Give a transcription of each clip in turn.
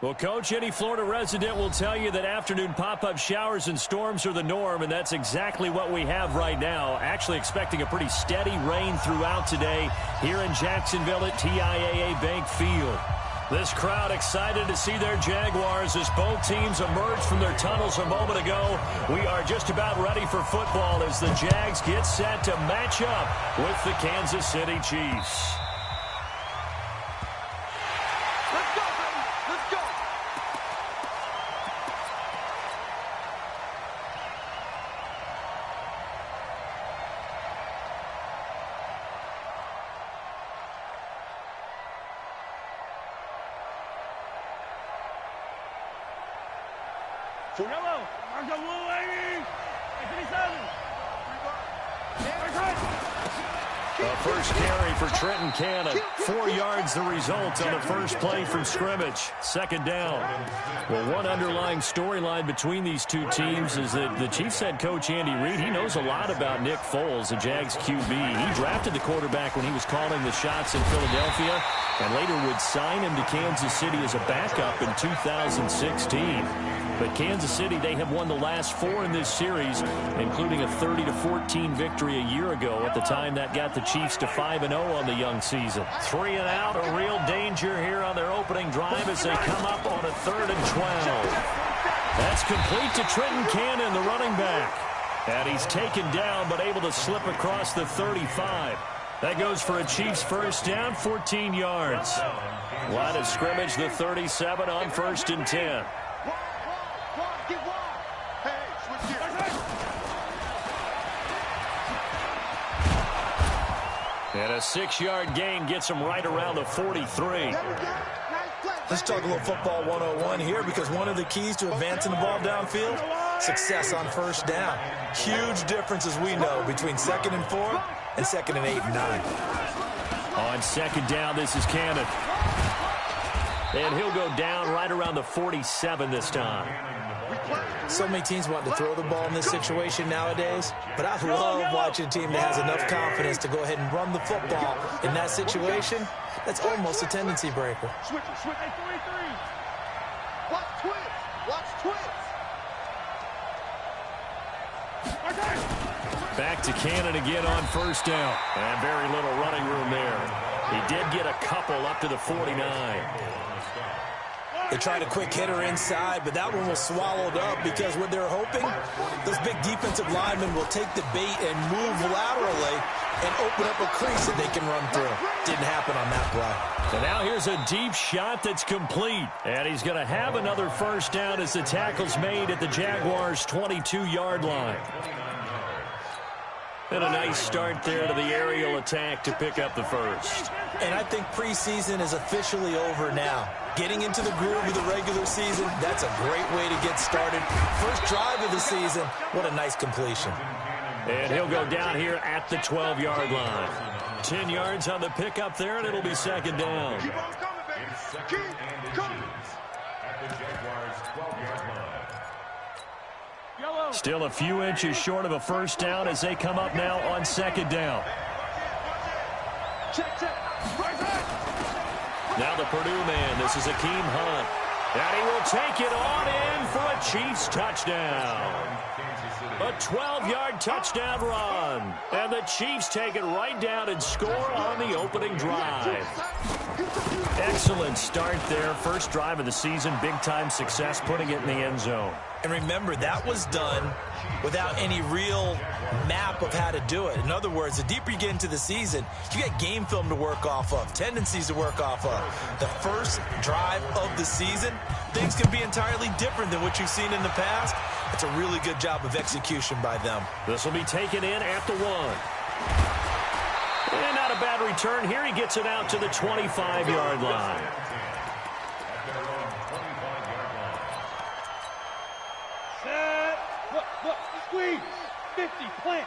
Well, Coach, any Florida resident will tell you that afternoon pop-up showers and storms are the norm, and that's exactly what we have right now. Actually expecting a pretty steady rain throughout today here in Jacksonville at TIAA Bank Field. This crowd excited to see their Jaguars as both teams emerged from their tunnels a moment ago. We are just about ready for football as the Jags get set to match up with the Kansas City Chiefs. First carry for Trenton Cannon. 4 yards the result on the first play from scrimmage. Second down. Well, one underlying storyline between these two teams is that the Chiefs head coach Andy Reid, he knows a lot about Nick Foles, the Jags QB. He drafted the quarterback when he was calling the shots in Philadelphia and later would sign him to Kansas City as a backup in 2016. But Kansas City, they have won the last 4 in this series, including a 30-14 victory a year ago. At the time, that got the Chiefs to 5-0 on the young season. 3 and out, a real danger here on their opening drive as they come up on a 3rd and 12. That's complete to Trenton Cannon, the running back. And he's taken down, but able to slip across the 35. That goes for a Chiefs first down, 14 yards. Line of scrimmage, the 37 on 1st and 10. And a 6-yard gain gets him right around the 43. Let's talk a little football 101 here, because one of the keys to advancing the ball downfield, success on first down. Huge difference, as we know, between 2nd and 4 and 2nd and 8 and 9. On 2nd down, this is Cannon. And he'll go down right around the 47 this time. So many teams want to throw the ball in this situation nowadays, but I love watching a team that has enough confidence to go ahead and run the football in that situation. That's almost a tendency breaker. Switch. Hey, 3-3. Watch twist. Back to Cannon again on first down. And very little running room there. He did get a couple up to the 49. They tried a quick hitter inside, but that one was swallowed up because what they're hoping, those big defensive linemen will take the bait and move laterally and open up a crease that they can run through. Didn't happen on that play. And now here's a deep shot that's complete. And he's going to have another first down as the tackle's made at the Jaguars' 22-yard line. And a nice start there to the aerial attack to pick up the first. And I think preseason is officially over now. Getting into the groove of the regular season, that's a great way to get started. First drive of the season, what a nice completion. And he'll go down here at the 12-yard line. 10 yards on the pickup there, and it'll be 2nd down. Keep on coming, baby. Keep coming. Still a few inches short of a first down as they come up now on 2nd down. Check. Now the Purdue man, this is Akeem Hunt. And he will take it on in for a Chiefs touchdown. A 12-yard touchdown run. And the Chiefs take it right down and score on the opening drive. Excellent start there. First drive of the season. Big-time success putting it in the end zone. And remember, that was done without any real map of how to do it. In other words, the deeper you get into the season, you get game film to work off of, tendencies to work off of. The first drive of the season, things can be entirely different than what you've seen in the past. It's a really good job of execution by them. This will be taken in at the 1. And not a bad return here. He gets it out to the 25-yard line. Look, squeeze. 50, plant.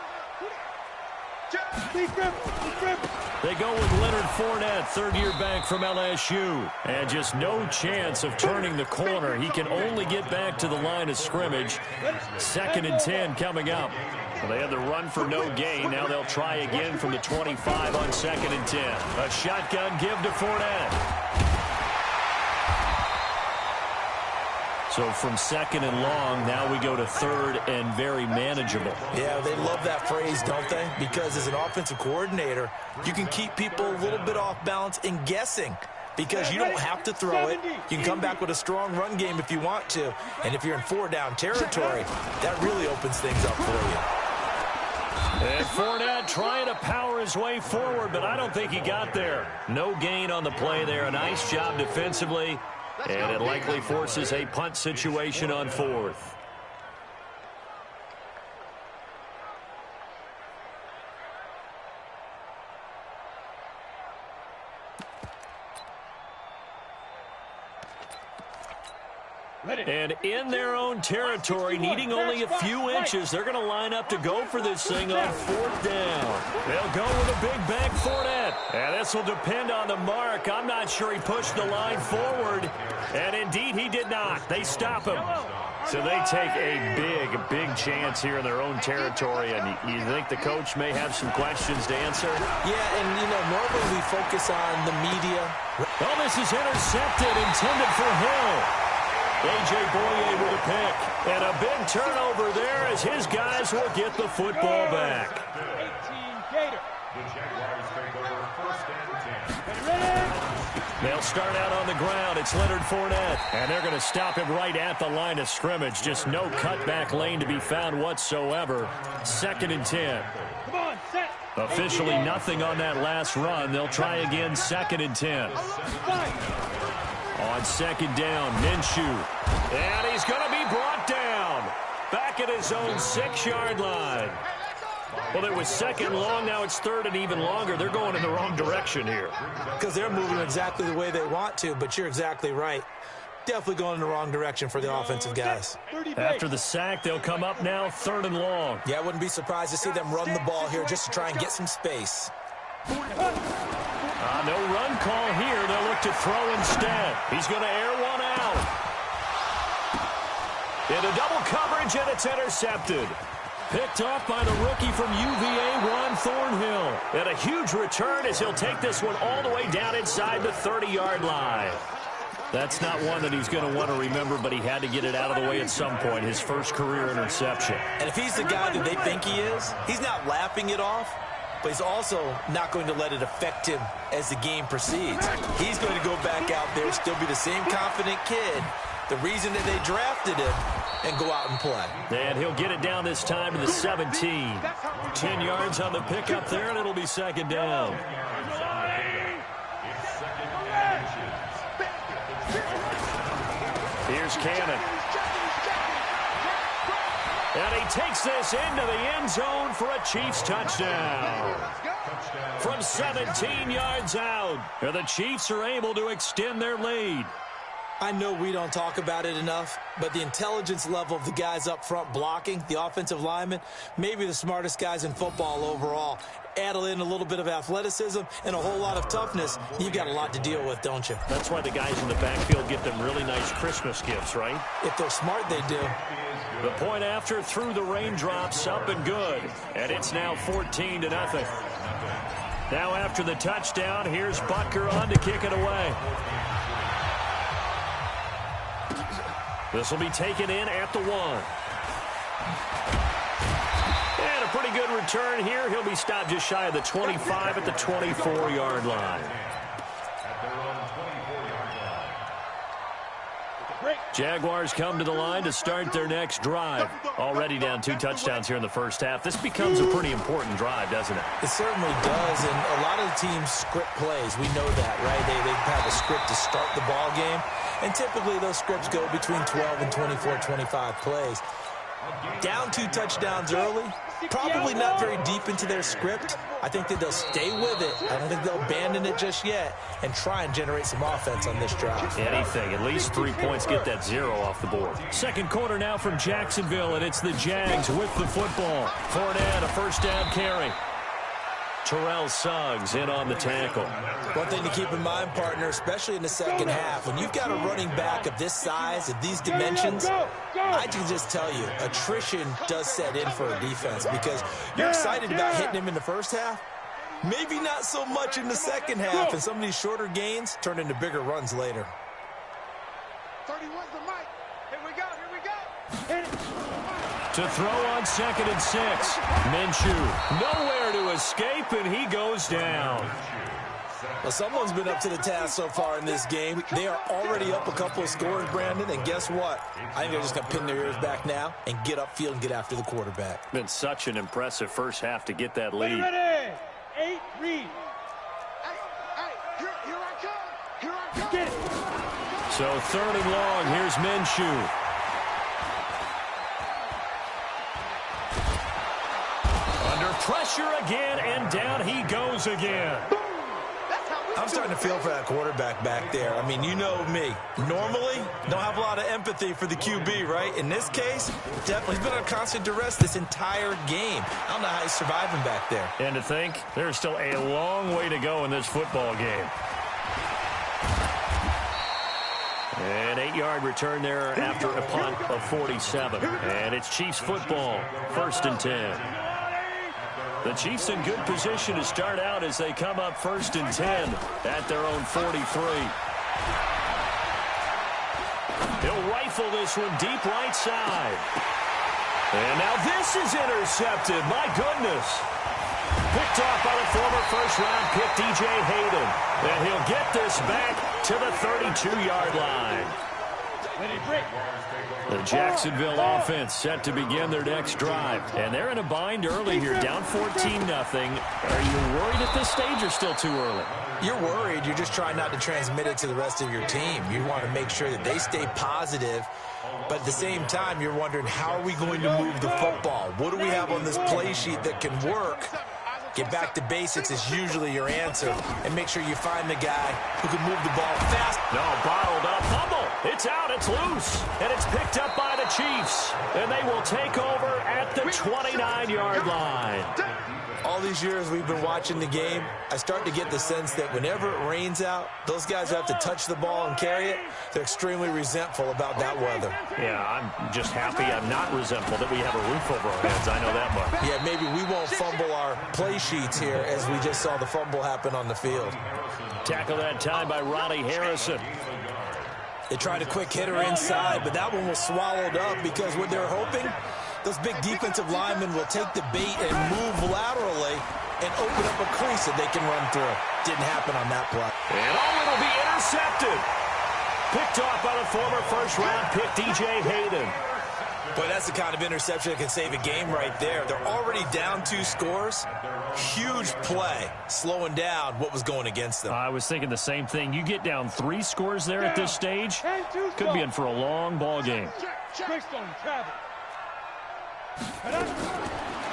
They go with Leonard Fournette, third-year back from LSU. And just no chance of turning the corner. He can only get back to the line of scrimmage. 2nd and 10 coming up. Well, they had the run for no gain. Now they'll try again from the 25 on 2nd and 10. A shotgun give to Fournette. So from second and long, now we go to third and very manageable. Yeah, they love that phrase, don't they? Because as an offensive coordinator, you can keep people a little bit off balance and guessing. Because you don't have to throw it. You can come back with a strong run game if you want to. And if you're in 4-down territory, that really opens things up for you. And Fournette trying to power his way forward, but I don't think he got there. No gain on the play there. A nice job defensively. And it likely forces a punt situation on fourth. And in their own territory, needing only a few inches, they're going to line up to go for this thing on fourth down. They'll go with a big bank Fournette. And this will depend on the mark. I'm not sure he pushed the line forward. And indeed, he did not. They stop him. So they take a big chance here in their own territory. And you think the coach may have some questions to answer? Yeah, and, normally we focus on the media. Well, this is intercepted, intended for Hill. A.J. Boye with a pick. And a big turnover there as his guys will get the football back. 18 Gator. They'll start out on the ground. It's Leonard Fournette. And they're going to stop him right at the line of scrimmage. Just no cutback lane to be found whatsoever. 2nd and 10. Come on, set. Officially nothing on that last run. They'll try again, 2nd and 10. On 2nd down, Minshew. And he's going to be brought down. Back at his own 6-yard line. Well, it was 2nd long. Now it's 3rd and even longer. They're going in the wrong direction here. Because they're moving exactly the way they want to, but you're exactly right. Definitely going in the wrong direction for the offensive guys. After the sack, they'll come up now 3rd and long. Yeah, I wouldn't be surprised to see them run the ball here just to try and get some space. No run call here. They'll look to throw instead. He's going to air one out. Into double coverage, and it's intercepted. Picked off by the rookie from UVA, Ron Thornhill. And a huge return as he'll take this one all the way down inside the 30-yard line. That's not one that he's going to want to remember, but he had to get it out of the way at some point, his first career interception. And if he's the guy that they think he is, he's not laughing it off, but he's also not going to let it affect him as the game proceeds. He's going to go back out there, still be the same confident kid, the reason that they drafted him, and go out and play. And he'll get it down this time to the 17. 10 yards on the pickup there, and it'll be 2nd down. Here's Cannon. And he takes this into the end zone for a Chiefs touchdown. From 17 yards out, the Chiefs are able to extend their lead. I know we don't talk about it enough, but the intelligence level of the guys up front blocking, the offensive linemen, maybe the smartest guys in football overall. Add in a little bit of athleticism and a whole lot of toughness, you've got a lot to deal with, don't you? That's why the guys in the backfield get them really nice Christmas gifts, right? If they're smart, they do. The point after through the raindrops, up and good. And it's now 14-0. Now after the touchdown, here's Butker on to kick it away. This will be taken in at the 1. And a pretty good return here. He'll be stopped just shy of the 25 at the 24-yard line. Jaguars come to the line to start their next drive. Already down 2 touchdowns here in the first half. This becomes a pretty important drive, doesn't it? It certainly does, and a lot of the teams script plays. We know that, right? They have a script to start the ball game, and typically those scripts go between 12 and 24, 25 plays. Down 2 touchdowns early, probably not very deep into their script. I think that they'll stay with it. I don't think they'll abandon it just yet and try and generate some offense on this drive. Anything, at least 3 points, get that 0 off the board. Second quarter now from Jacksonville, and it's the Jags with the football. Fournette, a first down carry. Terrell Suggs in on the tackle. One thing to keep in mind, partner, especially in the second half, when you've got a running back of this size, of these dimensions, I can just tell you, attrition does set in for a defense because you're excited about hitting him in the first half. Maybe not so much in the second half, and some of these shorter gains turn into bigger runs later. 31's the mic. Here we go. Hit it. To throw on 2nd and 6. Minshew nowhere to escape, and he goes down. Well, someone's been up to the task so far in this game. They are already up a couple of scores, Brandon, and guess what? I think they're just going to pin their ears back now and get upfield and get after the quarterback. Been such an impressive first half to get that lead. Ready. 8 read. Here I come. Get it. So 3rd and long. Here's Minshew. Under pressure again, and down he goes again. I'm starting to feel for that quarterback back there. I mean, you know me. Normally, don't have a lot of empathy for the QB, right? In this case, definitely he's been under constant duress this entire game. I don't know how he's surviving back there. And to think, there's still a long way to go in this football game. An 8-yard return there after a punt of 47. And it's Chiefs football, 1st and 10. The Chiefs in good position to start out as they come up 1st and 10 at their own 43. He'll rifle this one deep right side. And now this is intercepted. My goodness. Picked off by the former first-round pick, DJ Hayden. And he'll get this back to the 32-yard line. The Jacksonville offense set to begin their next drive. And they're in a bind early here, down 14-0. Are you worried at this stage or still too early? You're worried. You're just trying not to transmit it to the rest of your team. You want to make sure that they stay positive. But at the same time, you're wondering, how are we going to move the football? What do we have on this play sheet that can work? Get back to basics is usually your answer. And make sure you find the guy who can move the ball fast. No, bottled up. Fumble. It's out. It's loose. And it's picked up by the Chiefs. And they will take over at the 29-yard line. All these years we've been watching the game, I start to get the sense that whenever it rains out, those guys who have to touch the ball and carry it, they're extremely resentful about that weather. Yeah, I'm just happy I'm not resentful that we have a roof over our heads. I know that much. Yeah, maybe we won't fumble our play sheets here as we just saw the fumble happen on the field. Tackle that time by Ronnie Harrison. They tried a quick hitter inside, but that one was swallowed up because what they're hoping, those big defensive linemen will take the bait and move laterally and open up a crease that they can run through. Didn't happen on that play. And it'll be intercepted. Picked off by the former first-round pick, DJ Hayden. Boy, that's the kind of interception that can save a game right there. They're already down 2 scores. Huge play, slowing down what was going against them. I was thinking the same thing. You get down 3 scores there at this stage, could be in for a long ball game.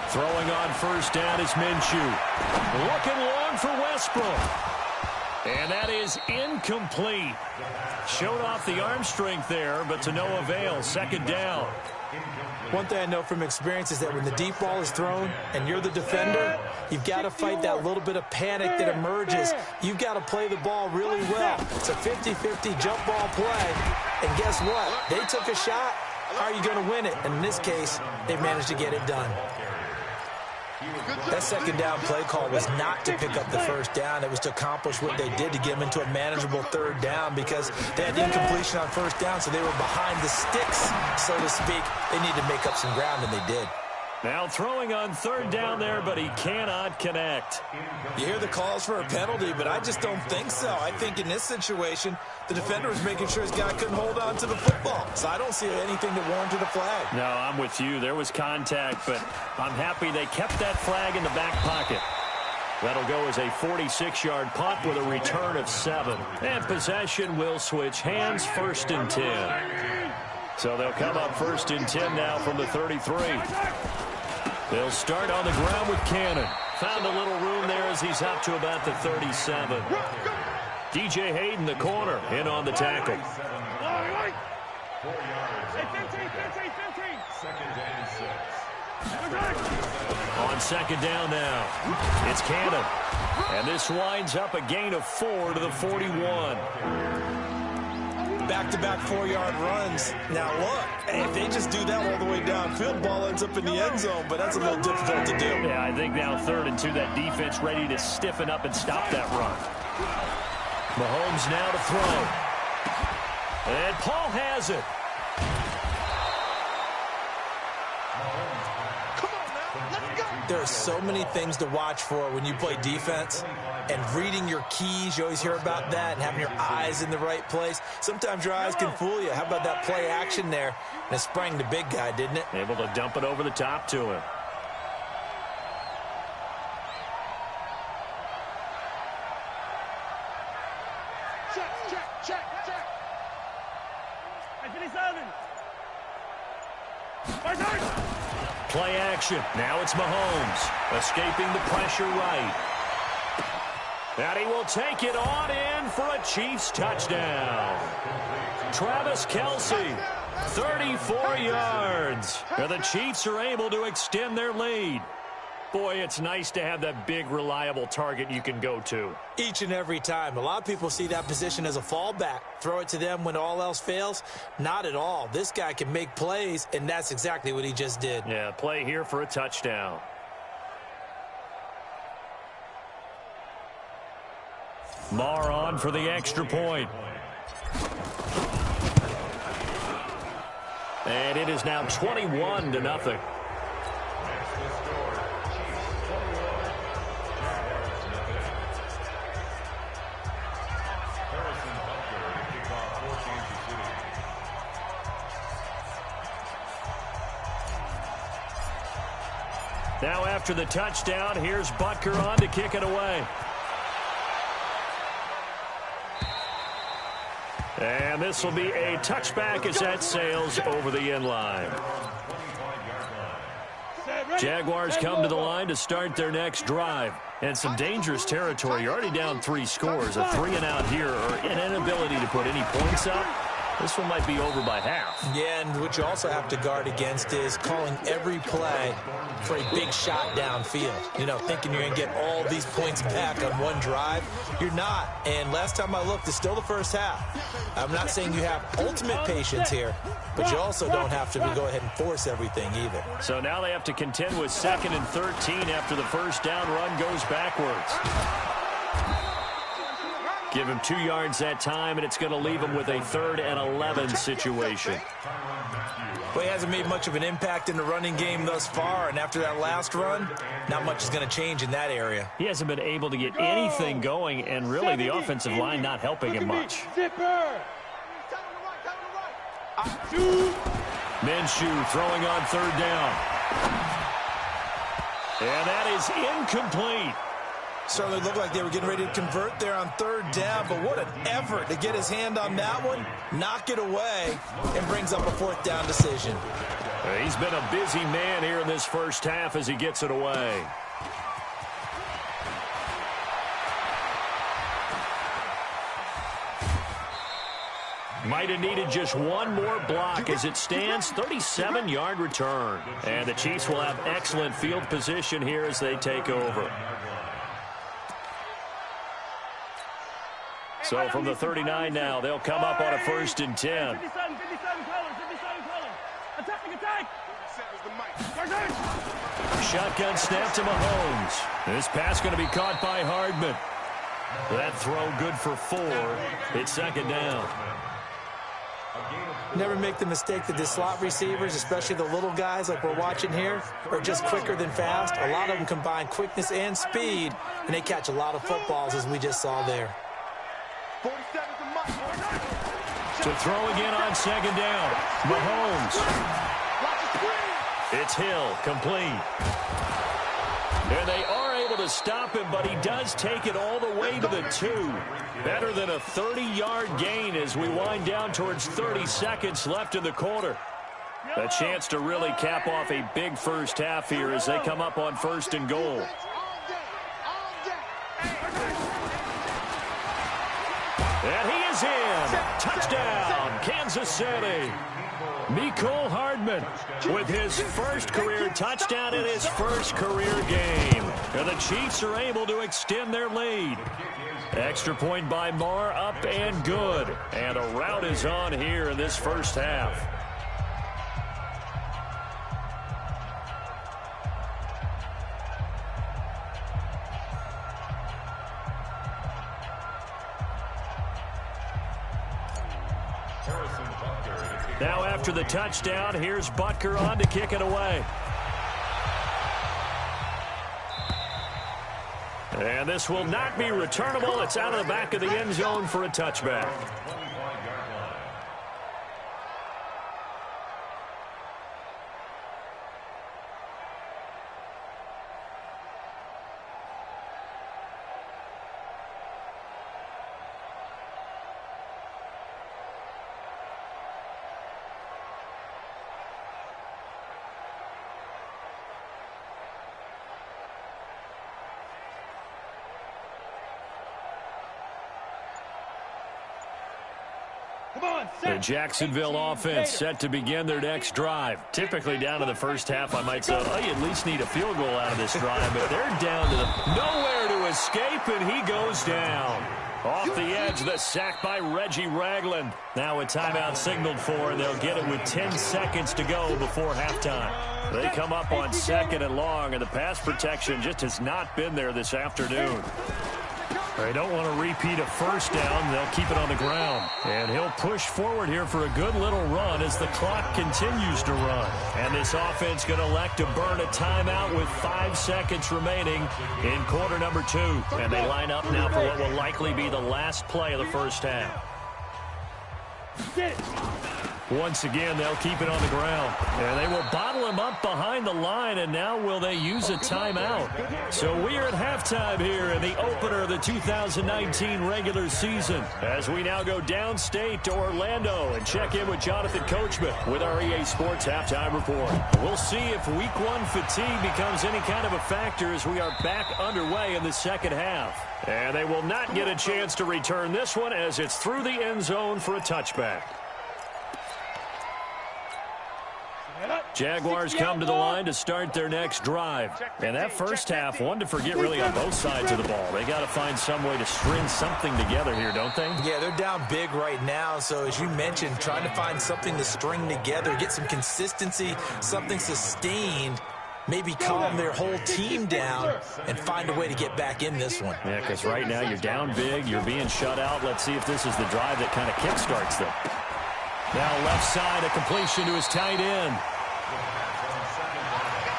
Throwing on first down is Minshew. Looking long for Westbrook. And that is incomplete. Showed off the arm strength there, but to no avail. 2nd down. One thing I know from experience is that when the deep ball is thrown and you're the defender, you've got to fight that little bit of panic that emerges. You've got to play the ball really well. It's a 50-50 jump ball play. And guess what? They took a shot. How are you going to win it? And in this case, they managed to get it done. That 2nd down play call was not to pick up the first down. It was to accomplish what they did to get them into a manageable 3rd down because they had incompletion on first down, so they were behind the sticks, so to speak. They needed to make up some ground, and they did. Now throwing on 3rd down there, but he cannot connect. You hear the calls for a penalty, but I just don't think so. I think in this situation, the defender was making sure his guy couldn't hold on to the football. So I don't see anything that warranted a flag. No, I'm with you. There was contact, but I'm happy they kept that flag in the back pocket. That'll go as a 46-yard punt with a return of 7. And possession will switch hands, 1st and 10. So they'll come up 1st and 10 now from the 33. They'll start on the ground with Cannon. Found a little room there as he's up to about the 37. DJ Hayden, the corner, in on the tackle. On 2nd down now, it's Cannon. And this winds up a gain of 4 to the 41. Back-to-back 4-yard runs. Now, look, if they just do that all the way downfield, ball ends up in the end zone, but that's a little difficult to do. Yeah, I think now 3rd and 2, that defense ready to stiffen up and stop that run. Mahomes now to throw. And Paul has it. There are so many things to watch for when you play defense, and reading your keys, you always hear about that, and having your eyes in the right place. Sometimes your eyes can fool you. How about that play action there? And it sprang the big guy, didn't it? Able to dump it over the top to him. Check. Play action. Now it's Mahomes. Escaping the pressure right. And he will take it on in for a Chiefs touchdown. Travis Kelce, 34 yards. And the Chiefs are able to extend their lead. Boy, it's nice to have that big, reliable target you can go to. Each and every time. A lot of people see that position as a fallback. Throw it to them when all else fails. Not at all. This guy can make plays, and that's exactly what he just did. Yeah, play here for a touchdown. Marr on for the extra point. And it is now 21-0. Now after the touchdown, here's Butker on to kick it away. And this will be a touchback as that sails over the end line. Jaguars come to the line to start their next drive. And some dangerous territory. You're already down 3 scores. A 3-and-out here or an inability to put any points up. This one might be over by half. Yeah, and what you also have to guard against is calling every play for a big shot downfield. You know, thinking you're going to get all these points back on one drive. You're not. And last time I looked, it's still the first half. I'm not saying you have ultimate patience here, but you also don't have to go ahead and force everything either. So now they have to contend with 2nd and 13 after the first down run goes backwards. Give him 2 yards that time, and it's going to leave him with a 3rd and 11 situation. Well, he hasn't made much of an impact in the running game thus far, and after that last run, not much is going to change in that area. He hasn't been able to get anything going, and really the offensive line not helping him much. Minshew throwing on 3rd down. And that is incomplete. Certainly looked like they were getting ready to convert there on 3rd down, but what an effort to get his hand on that one, knock it away, and brings up a 4th down decision. He's been a busy man here in this first half as he gets it away. Might have needed just one more block as it stands, 37-yard return. And the Chiefs will have excellent field position here as they take over. So from the 39 now, they'll come up on a 1st and 10. Shotgun snap to Mahomes. This pass going to be caught by Hardman. That throw good for 4. It's 2nd down. Never make the mistake that the slot receivers, especially the little guys like we're watching here, are just quicker than fast. A lot of them combine quickness and speed, and they catch a lot of footballs as we just saw there. To throw again on 2nd down. Mahomes. It's Hill, complete. And they are able to stop him, but he does take it all the way to the 2. Better than a 30-yard gain as we wind down towards 30 seconds left in the quarter. A chance to really cap off a big first half here as they come up on 1st and goal. And he is in. Touchdown, Kansas City. Mecole Hardman with his first career touchdown in his first career game. And the Chiefs are able to extend their lead. Extra point by Marr, up and good. And a rout is on here in this first half. Now after the touchdown, here's Butker on to kick it away. And this will not be returnable. It's out of the back of the end zone for a touchback. The Jacksonville offense set to begin their next drive. Typically down to the first half, I might say, oh, you at least need a field goal out of this drive, but they're down to nowhere to escape, and he goes down. Off the edge, the sack by Reggie Ragland. Now a timeout signaled for, and they'll get it with 10 seconds to go before halftime. They come up on 2nd and long, and the pass protection just has not been there this afternoon. They don't want to repeat a first down. They'll keep it on the ground. And he'll push forward here for a good little run as the clock continues to run. And this offense going to elect to burn a timeout with 5 seconds remaining in quarter number 2. And they line up now for what will likely be the last play of the first half. Once again, they'll keep it on the ground. And they will bottle him up behind the line, and now will they use a timeout? So we are at halftime here in the opener of the 2019 regular season as we now go downstate to Orlando and check in with Jonathan Coachman with our EA Sports Halftime Report. We'll see if Week 1 fatigue becomes any kind of a factor as we are back underway in the second half. And they will not get a chance to return this one as it's through the end zone for a touchback. Jaguars come to the line to start their next drive. And that first half, one to forget really on both sides of the ball. They got to find some way to string something together here, don't they? Yeah, they're down big right now. So as you mentioned, trying to find something to string together, get some consistency, something sustained, maybe calm their whole team down and find a way to get back in this one. Yeah, because right now you're down big, you're being shut out. Let's see if this is the drive that kind of kickstarts them. Now left side, a completion to his tight end.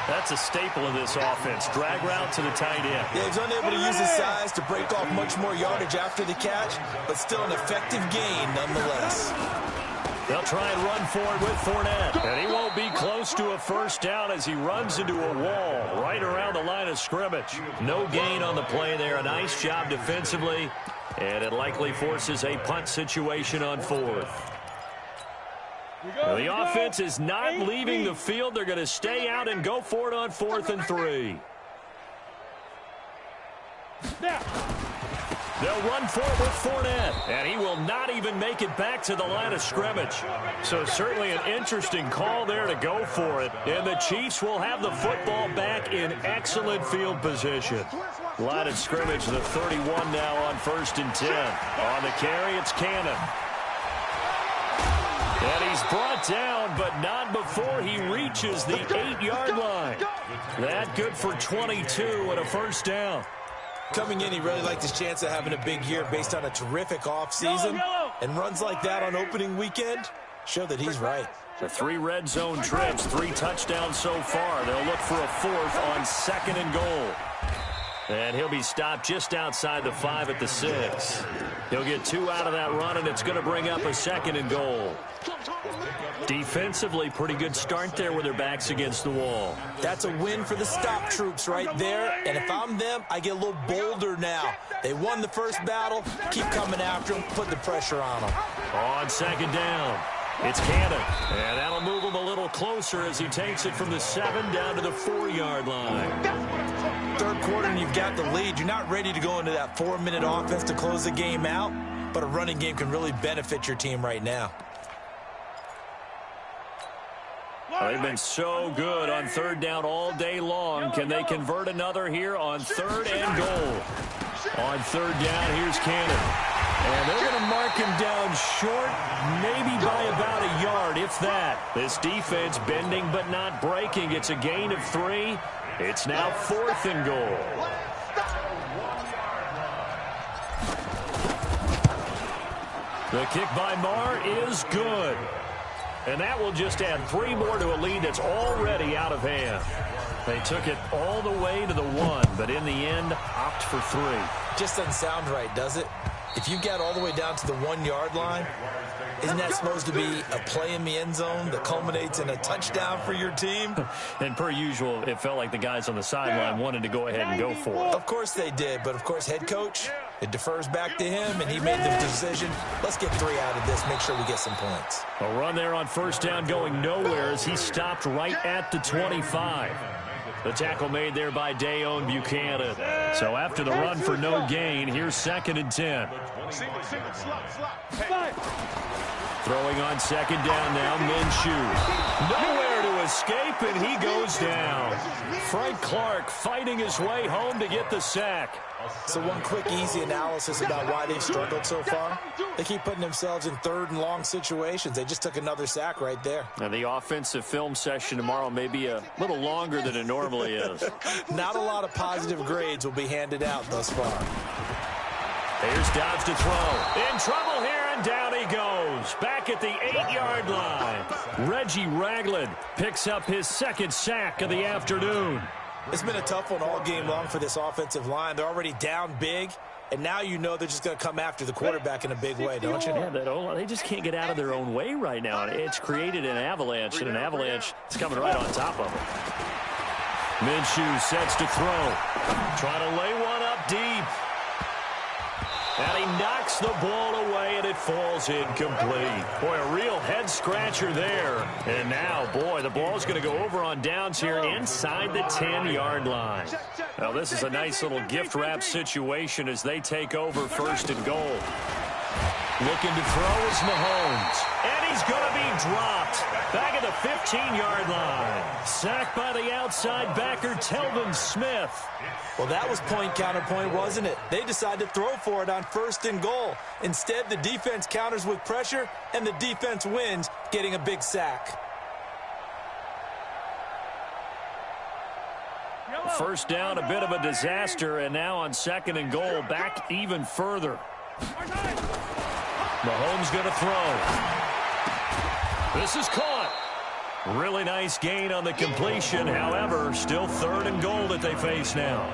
That's a staple of this offense. Drag route to the tight end. Yeah, he's unable to use his size to break off much more yardage after the catch, but still an effective gain nonetheless. They'll try and run forward with Fournette. And he won't be close to a first down as he runs into a wall right around the line of scrimmage. No gain on the play there. A nice job defensively. And it likely forces a punt situation on 4th. The offense is not leaving the field. They're going to stay out and go for it on 4th and 3. They'll run for it with Fournette, and he will not even make it back to the line of scrimmage. So certainly an interesting call there to go for it. And the Chiefs will have the football back in excellent field position. Line of scrimmage, the 31 now on 1st and 10. On the carry, it's Cannon. And he's brought down, but not before he reaches the 8-yard line. That good for 22 and a first down. Coming in, he really liked his chance of having a big year based on a terrific offseason. And runs like that on opening weekend show that he's right. The 3 red zone trips, 3 touchdowns so far. They'll look for a 4th on 2nd and goal. And he'll be stopped just outside the 5 at the 6. He'll get 2 out of that run, and it's going to bring up a 2nd and goal. Defensively, pretty good start there with their backs against the wall. That's a win for the stop troops right there. And if I'm them, I get a little bolder now. They won the first battle. Keep coming after them. Put the pressure on them. On 2nd down, it's Cannon. And that'll move him a little closer as he takes it from the 7 down to the 4-yard line. 3rd quarter, and you've got the lead. You're not ready to go into that 4-minute offense to close the game out. But a running game can really benefit your team right now. They've been so good on 3rd down all day long. Can they convert another here on 3rd and goal? On 3rd down, here's Cannon. And they're going to mark him down short, maybe by about a yard, if that. This defense bending but not breaking. It's a gain of 3. It's now 4th and goal. The kick by Marr is good. And that will just add 3 more to a lead that's already out of hand. They took it all the way to the 1, but in the end, opt for 3. Just doesn't sound right, does it? If you get all the way down to the 1-yard line, isn't that supposed to be a play in the end zone that culminates in a touchdown for your team? And per usual, it felt like the guys on the sideline wanted to go ahead and go for it. Of course they did, but of course head coach, it defers back to him, and he made the decision. Let's get 3 out of this, make sure we get some points. A run there on first down going nowhere as he stopped right at the 25. The tackle made there by Dayon Buchanan. So after the run for no gain, here's 2nd and 10. Throwing on 2nd down now, Minshew. Nowhere to escape, and he goes down. Frank Clark fighting his way home to get the sack. So one quick, easy analysis about why they've struggled so far. They keep putting themselves in 3rd and long situations. They just took another sack right there. And the offensive film session tomorrow may be a little longer than it normally is. Not a lot of positive grades will be handed out thus far. Here's Dobbs to throw. In trouble here, and down he goes. Back at the 8-yard line. Reggie Ragland picks up his 2nd sack of the afternoon. It's been a tough one all game long for this offensive line. They're already down big, and now you know they're just going to come after the quarterback in a big way, don't you? Yeah, they just can't get out of their own way right now. It's created an avalanche, and an avalanche is coming right on top of them. Minshew sets to throw. Trying to lay one up deep. And he knocks the ball away, and it falls incomplete. Boy, a real head-scratcher there. And now, boy, the ball's going to go over on downs here inside the 10-yard line. Now, this is a nice little gift-wrap situation as they take over 1st and goal. Looking to throw is Mahomes. And he's going to be dropped. Back at the 15-yard line. Sacked by the outside backer, Telvin Smith. Well, that was point counterpoint, wasn't it? They decided to throw for it on 1st and goal. Instead, the defense counters with pressure, and the defense wins, getting a big sack. First down, a bit of a disaster, and now on 2nd and goal, back even further. Mahomes going to throw. This is caught. Really nice gain on the completion. However, still 3rd and goal that they face now.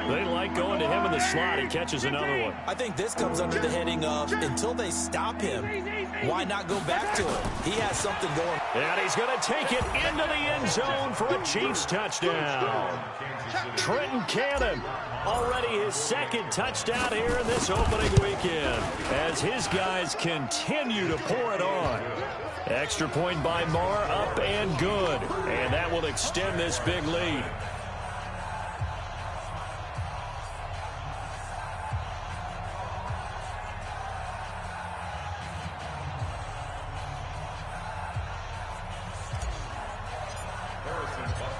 They like going to him in the slot. He catches another one. I think this comes under the heading of, until they stop him, why not go back to him? He has something going. And he's going to take it into the end zone for a Chiefs touchdown. Trenton Cannon, already his 2nd touchdown here in this opening weekend, as his guys continue to pour it on. Extra point by Marr, up and good. And that will extend this big lead.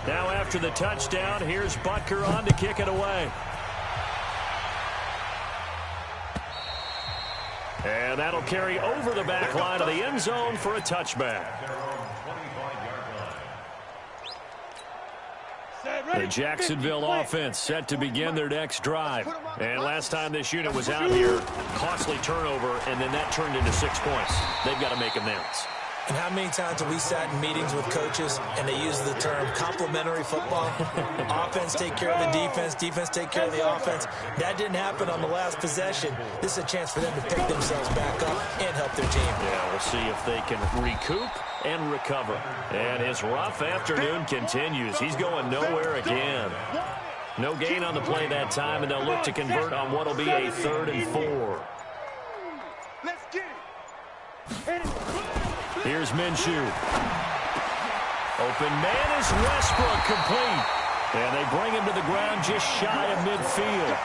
Now after the touchdown, here's Butker on to kick it away. And that'll carry over the back line of the end zone for a touchback. The Jacksonville offense set to begin their next drive. And last time this unit was out here, costly turnover, and then that turned into 6 points. They've got to make amends. And how many times have we sat in meetings with coaches and they use the term complementary football? Offense take care of the defense, defense take care of the offense. That didn't happen on the last possession. This is a chance for them to pick themselves back up and help their team. Yeah, we'll see if they can recoup and recover. And his rough afternoon continues. He's going nowhere again. No gain on the play that time, and they'll look to convert on what will be a 3rd and 4. Let's get it. Here's Minshew. Open man is Westbrook, complete. And they bring him to the ground just shy of midfield.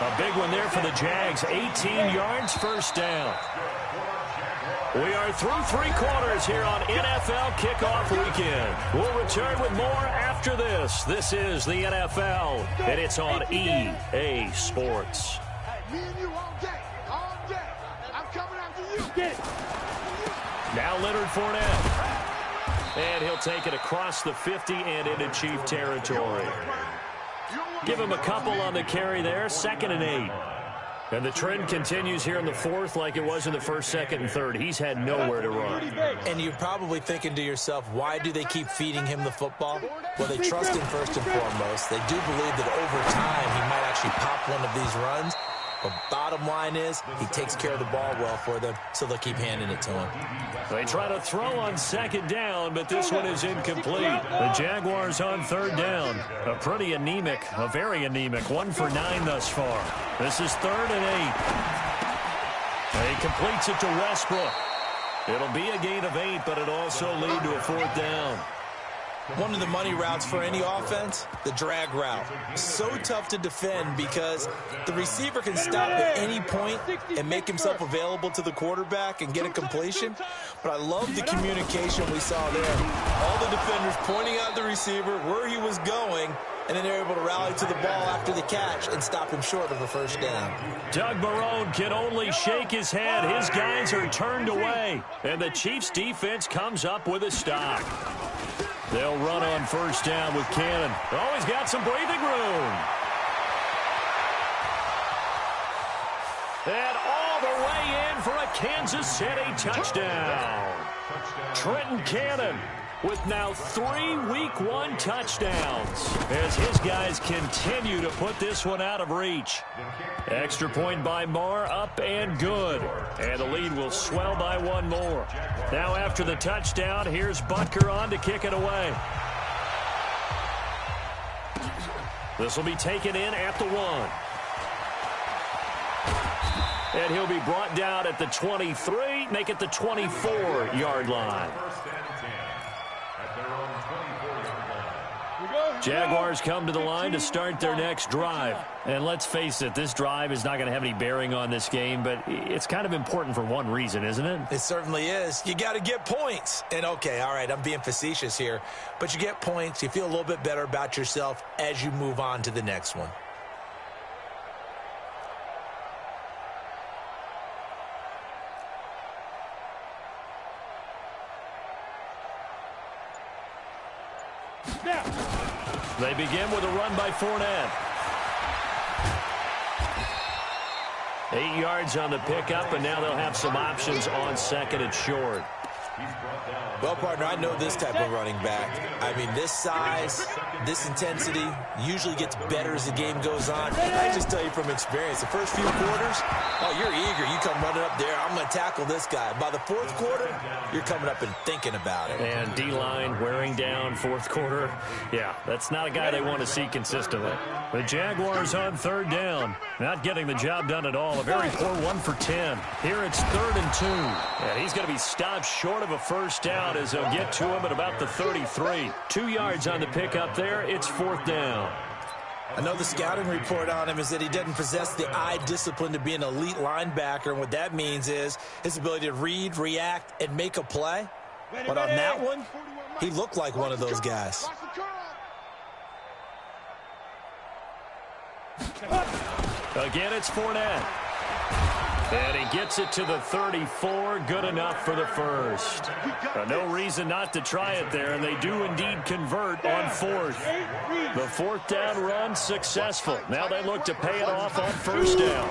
A big one there for the Jags. 18 yards, 1st down. We are through 3 quarters here on NFL Kickoff Weekend. We'll return with more after this. This is the NFL, and it's on EA Sports. Me and you all day, all day. I'm coming after you. Get it. Now Leonard Fournette. And he'll take it across the 50 and into Chief territory. Give him a couple on the carry there. 2nd and 8. And the trend continues here in the fourth like it was in the first, second, and third. He's had nowhere to run. And you're probably thinking to yourself, why do they keep feeding him the football? Well, they trust him first and foremost. They do believe that over time he might actually pop one of these runs. But bottom line is, he takes care of the ball well for them, so they'll keep handing it to him. They try to throw on second down, but this one is incomplete. The Jaguars on third down. A pretty anemic, a very anemic, 1 for 9 thus far. This is 3rd and 8. He completes it to Westbrook. It'll be a gain of 8, but it'll also lead to a 4th down. One of the money routes for any offense, the drag route. So tough to defend because the receiver can stop at any point and make himself available to the quarterback and get a completion. But I love the communication we saw there. All the defenders pointing out the receiver where he was going, and then they're able to rally to the ball after the catch and stop him short of a first down. Doug Marrone can only shake his head. His guys are turned away, and the Chiefs' defense comes up with a stop. They'll run on first down with Cannon. Oh, he's got some breathing room. And all the way in for a Kansas City touchdown. Trenton Cannon with now 3 Week 1 touchdowns as his guys continue to put this one out of reach. Extra point by Marr, up and good. And the lead will swell by 1 more. Now after the touchdown, here's Butker on to kick it away. This will be taken in at the 1. And he'll be brought down at the 23, make it the 24-yard line. Jaguars come to the line to start their next drive. And let's face it, this drive is not going to have any bearing on this game, but it's kind of important for one reason, isn't it? It certainly is. You got to get points. And, okay, all right, I'm being facetious here, but you get points, you feel a little bit better about yourself as you move on to the next one. They begin with a run by Fournette. 8 yards on the pickup, and now they'll have some options on second and short. Well, partner, I know this type of running back. I mean, this size, this intensity usually gets better as the game goes on. I just tell you from experience, the first few quarters, oh, you're eager. You come running up there, I'm going to tackle this guy. By the 4th quarter, you're coming up and thinking about it. And D-line wearing down 4th quarter. Yeah, that's not a guy they want to see consistently. The Jaguars on 3rd down. Not getting the job done at all. A very poor 1 for 10. Here it's 3rd and 2. And he's going to be stopped short of a first down as they'll get to him at about the 33. 2 yards on the pickup there. It's 4th down. I know the scouting report on him is that he doesn't possess the eye discipline to be an elite linebacker. And what that means is his ability to read, react, and make a play. But on that one, he looked like one of those guys. Again, it's Fournette. And he gets it to the 34. Good enough for the first. No reason not to try it there, and they do indeed convert on 4th. The 4th down run successful. Now they look to pay it off on first down.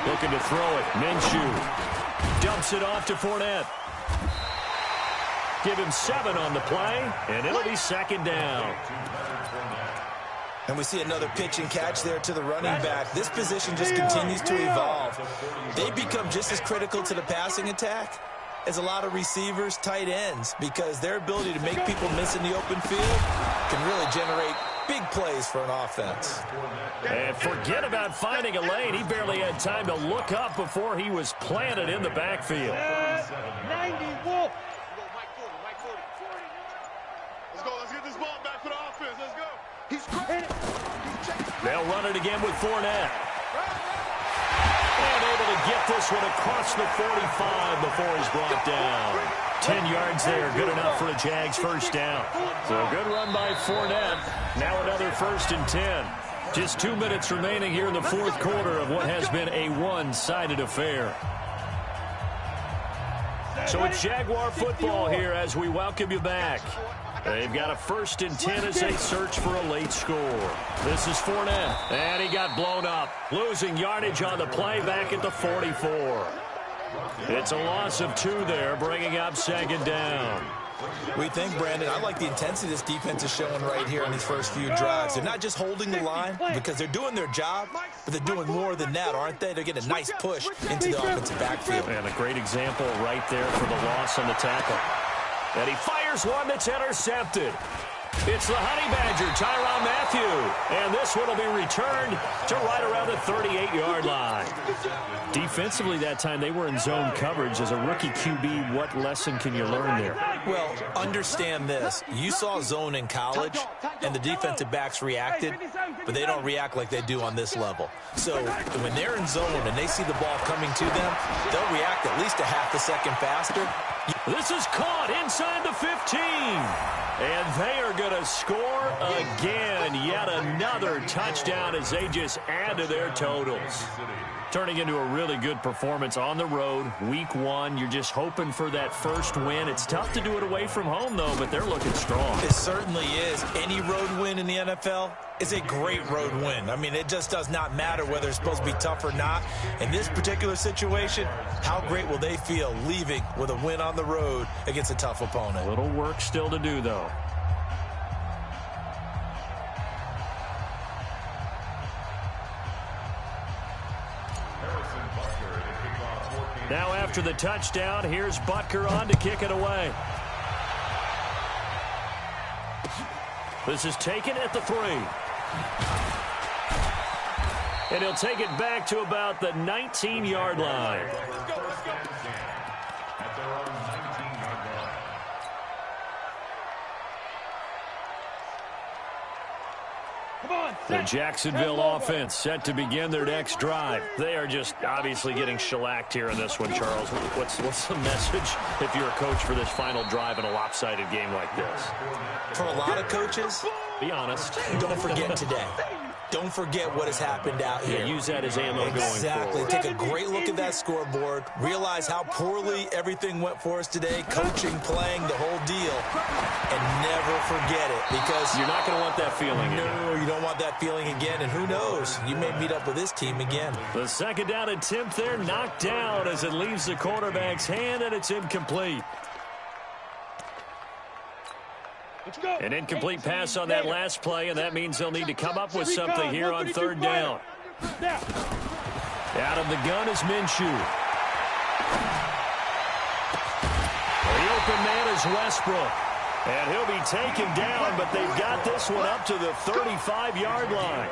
Looking to throw it. Minshew dumps it off to Fournette. Give him 7 on the play, and it'll be 2nd down. And we see another pitch and catch there to the running back. This position just continues to evolve. They become just as critical to the passing attack as a lot of receivers, tight ends, because their ability to make people miss in the open field can really generate big plays for an offense. And forget about finding a lane. He barely had time to look up before he was planted in the backfield. 90 Wolf. Let's go. Let's get this ball back for the offense. Let's go. He's great. They'll run it again with Fournette. And able to get this one across the 45 before he's brought down. 10 yards there, good enough for a Jags first down. So a good run by Fournette. Now another 1st and 10. Just 2 minutes remaining here in the 4th quarter of what has been a one-sided affair. So it's Jaguar football here as we welcome you back. They've got a 1st and 10 as they search for a late score. This is Fournette, and he got blown up. Losing yardage on the play back at the 44. It's a loss of 2 there, bringing up 2nd down. We think, Brandon, I like the intensity this defense is showing right here in these first few drives. They're not just holding the line because they're doing their job, but they're doing more than that, aren't they? They're getting a nice push into the offensive backfield. And a great example right there for the loss on the tackle. And he fires one that's intercepted. It's the Honey Badger, Tyrann Mathieu. And this one will be returned to right around the 38-yard line. Defensively that time, they were in zone coverage. As a rookie QB, what lesson can you learn there? Well, understand this. You saw zone in college, and the defensive backs reacted, but they don't react like they do on this level. So when they're in zone and they see the ball coming to them, they'll react at least a half a second faster. This is caught inside the 15. And they are going to score again. Yet another touchdown as they just add to their totals. Turning into a really good performance on the road. Week 1, you're just hoping for that first win. It's tough to do it away from home, though, but they're looking strong. It certainly is. Any road win in the NFL is a great road win. I mean, it just does not matter whether it's supposed to be tough or not. In this particular situation, how great will they feel leaving with a win on the road against a tough opponent? A little work still to do, though. Now after the touchdown, here's Butker on to kick it away. This is taken at the 3. And he'll take it back to about the 19-yard line. The Jacksonville offense set to begin their next drive. They are just obviously getting shellacked here in this one, Charles. What's the message if you're a coach for this final drive in a lopsided game like this? For a lot of coaches, be honest. Don't forget today. Don't forget what has happened out here. Yeah, use that as ammo going forward. Exactly. Take a great look at that scoreboard. Realize how poorly everything went for us today. Coaching, playing, the whole deal. And never forget it. Because you're not going to want that feeling again. No, you don't want that feeling again. And who knows? You may meet up with this team again. The 2nd down attempt there knocked down as it leaves the quarterback's hand, and it's incomplete. An incomplete pass on that last play, and that means they'll need to come up with something here on 3rd down. Out of the gun is Minshew. The open man is Westbrook. And he'll be taken down, but they've got this one up to the 35-yard line.